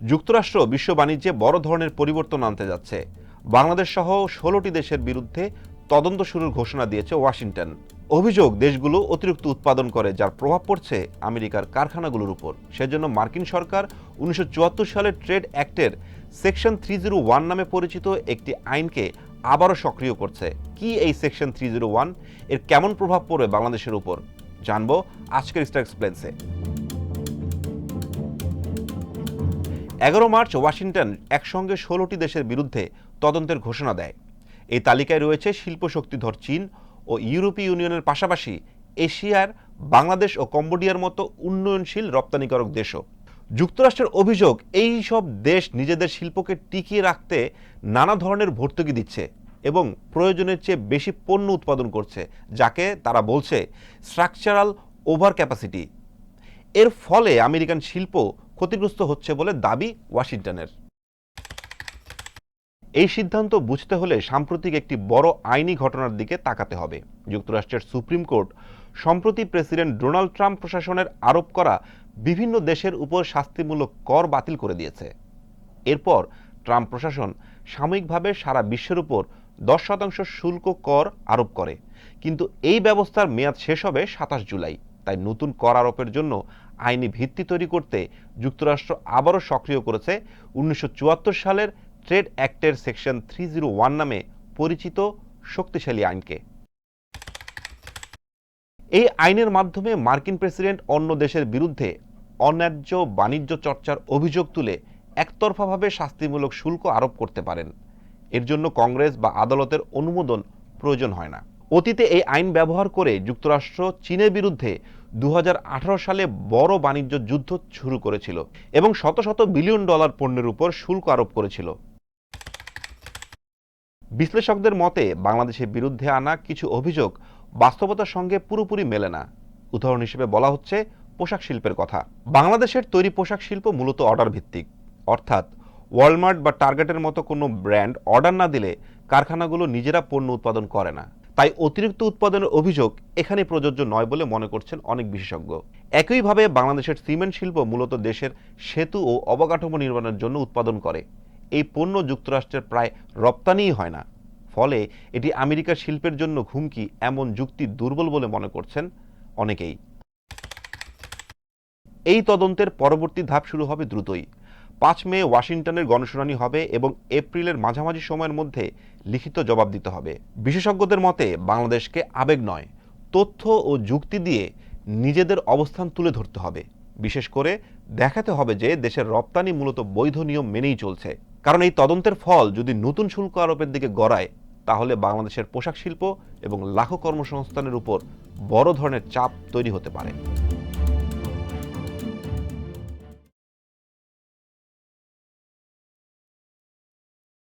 যুক্তরাষ্ট্র বিশ্ব বাণিজ্যে বড় ধরনের পরিবর্তন আনতে যাচ্ছে। বাংলাদেশ সহ ১৬টি দেশের বিরুদ্ধে তদন্ত শুরুর ঘোষণা দিয়েছে ওয়াশিংটন। অভিযোগ, দেশগুলো অতিরিক্ত উৎপাদন করে, যার প্রভাব পড়ছে আমেরিকার কারখানাগুলোর উপর। সেজন্য মার্কিন সরকার ১৯৭৪ সালের ট্রেড অ্যাক্টের সেকশন ৩০১ নামে পরিচিত একটি আইনকে আবারও সক্রিয় করছে। কি এই সেকশন ৩০১? এর কেমন প্রভাব পড়বে বাংলাদেশের উপর জানবো আজকের স্টার এক্সপ্লেন্সে। ১১ মার্চ ওয়াশিংটন একসঙ্গে ১৬টি দেশের বিরুদ্ধে তদন্তের ঘোষণা দেয়। এই তালিকায় রয়েছে শিল্প শক্তিধর চীন ও ইউরোপীয় ইউনিয়নের পাশাপাশি এশিয়ার বাংলাদেশ ও কম্বোডিয়ার মতো উন্নয়নশীল রপ্তানিকারক দেশও। যুক্তরাষ্ট্রের অভিযোগ, এই সব দেশ নিজেদের শিল্পকে টিকিয়ে রাখতে নানা ধরনের ভর্তুকি দিচ্ছে এবং প্রয়োজনের চেয়ে বেশি পণ্য উৎপাদন করছে, যাকে তারা বলছে স্ট্রাকচারাল ওভার ক্যাপাসিটি। এর ফলে আমেরিকান শিল্প ক্ষতিগ্রস্ত হচ্ছে বলে দাবি ওয়াশিংটনের। এই সিদ্ধান্ত বুঝতে হলে সাম্প্রতিক একটি বড় আইনি ঘটনার দিকে তাকাতে হবে। যুক্তরাষ্ট্রের সুপ্রিম কোর্ট সম্প্রতি প্রেসিডেন্ট ডোনাল্ড ট্রাম্প প্রশাসনের আরোপ করা বিভিন্ন দেশের উপর শাস্তিমূলক কর বাতিল করে দিয়েছে। এরপর ট্রাম্প প্রশাসন সাময়িকভাবে সারা বিশ্বের উপর ১০% শুল্ক কর আরোপ করে, কিন্তু এই ব্যবস্থার মেয়াদ শেষ হবে ২৭ জুলাই। তাই নতুন কর আরোপের জন্য আইনি ভিত্তি তৈরি করতে যুক্তরাষ্ট্র আবারও সক্রিয় করেছে ১৯৭৪ সালের ট্রেড অ্যাক্টের সেকশন ৩০১ নামে পরিচিত শক্তিশালী আইনকে। এই আইনের মাধ্যমে মার্কিন প্রেসিডেন্ট অন্য দেশের বিরুদ্ধে অন্যায্য বাণিজ্য চর্চার অভিযোগ তুলে একতরফাভাবে শাস্তিমূলক শুল্ক আরোপ করতে পারেন। এর জন্য কংগ্রেস বা আদালতের অনুমোদন প্রয়োজন হয় না। অতীতে এই আইন ব্যবহার করে যুক্তরাষ্ট্র চীনের বিরুদ্ধে ২০১৮ সালে বড় বাণিজ্য যুদ্ধ শুরু করেছিল এবং শত শত বিলিয়ন ডলার পণ্যের উপর শুল্ক আরোপ করেছিল। বিশ্লেষকদের মতে বাংলাদেশের বিরুদ্ধে আনা কিছু অভিযোগ বাস্তবতার সঙ্গে পুরোপুরি মেলে না। উদাহরণ হিসেবে বলা হচ্ছে পোশাক শিল্পের কথা। বাংলাদেশের তৈরি পোশাক শিল্প মূলত অর্ডার ভিত্তিক, অর্থাৎ ওয়ালমার্ট বা টার্গেটের মতো কোনো ব্র্যান্ড অর্ডার না দিলে কারখানাগুলো নিজেরা পণ্য উৎপাদন করে না। তাই অতিরিক্ত উৎপাদনের অভিযোগ এখানে প্রযোজ্য নয় বলে মনে করছেন অনেক বিশেষজ্ঞ। একইভাবে বাংলাদেশের সিমেন্ট শিল্প মূলত দেশের সেতু ও অবকাঠামো নির্মাণের জন্য উৎপাদন করে। এই পণ্য যুক্তরাষ্ট্রের প্রায় রপ্তানিই হয় না। ফলে এটি আমেরিকার শিল্পের জন্য হুমকি, এমন যুক্তি দুর্বল বলে মনে করছেন অনেকেই। এই তদন্তের পরবর্তী ধাপ শুরু হবে দ্রুতই। ৫ মে ওয়াশিংটনের গণশুনানি হবে এবং এপ্রিলের মাঝামাঝি সময়ের মধ্যে লিখিত জবাব দিতে হবে। বিশেষজ্ঞদের মতে বাংলাদেশকে আবেগ নয়, তথ্য ও যুক্তি দিয়ে নিজেদের অবস্থান তুলে ধরতে হবে। বিশেষ করে দেখাতে হবে যে দেশের রপ্তানি মূলত বৈধ নিয়ম মেনেই চলছে। কারণ এই তদন্তের ফল যদি নতুন শুল্ক আরোপের দিকে গড়ায়, তাহলে বাংলাদেশের পোশাক শিল্প এবং লাখো কর্মসংস্থানের উপর বড় ধরনের চাপ তৈরি হতে পারে।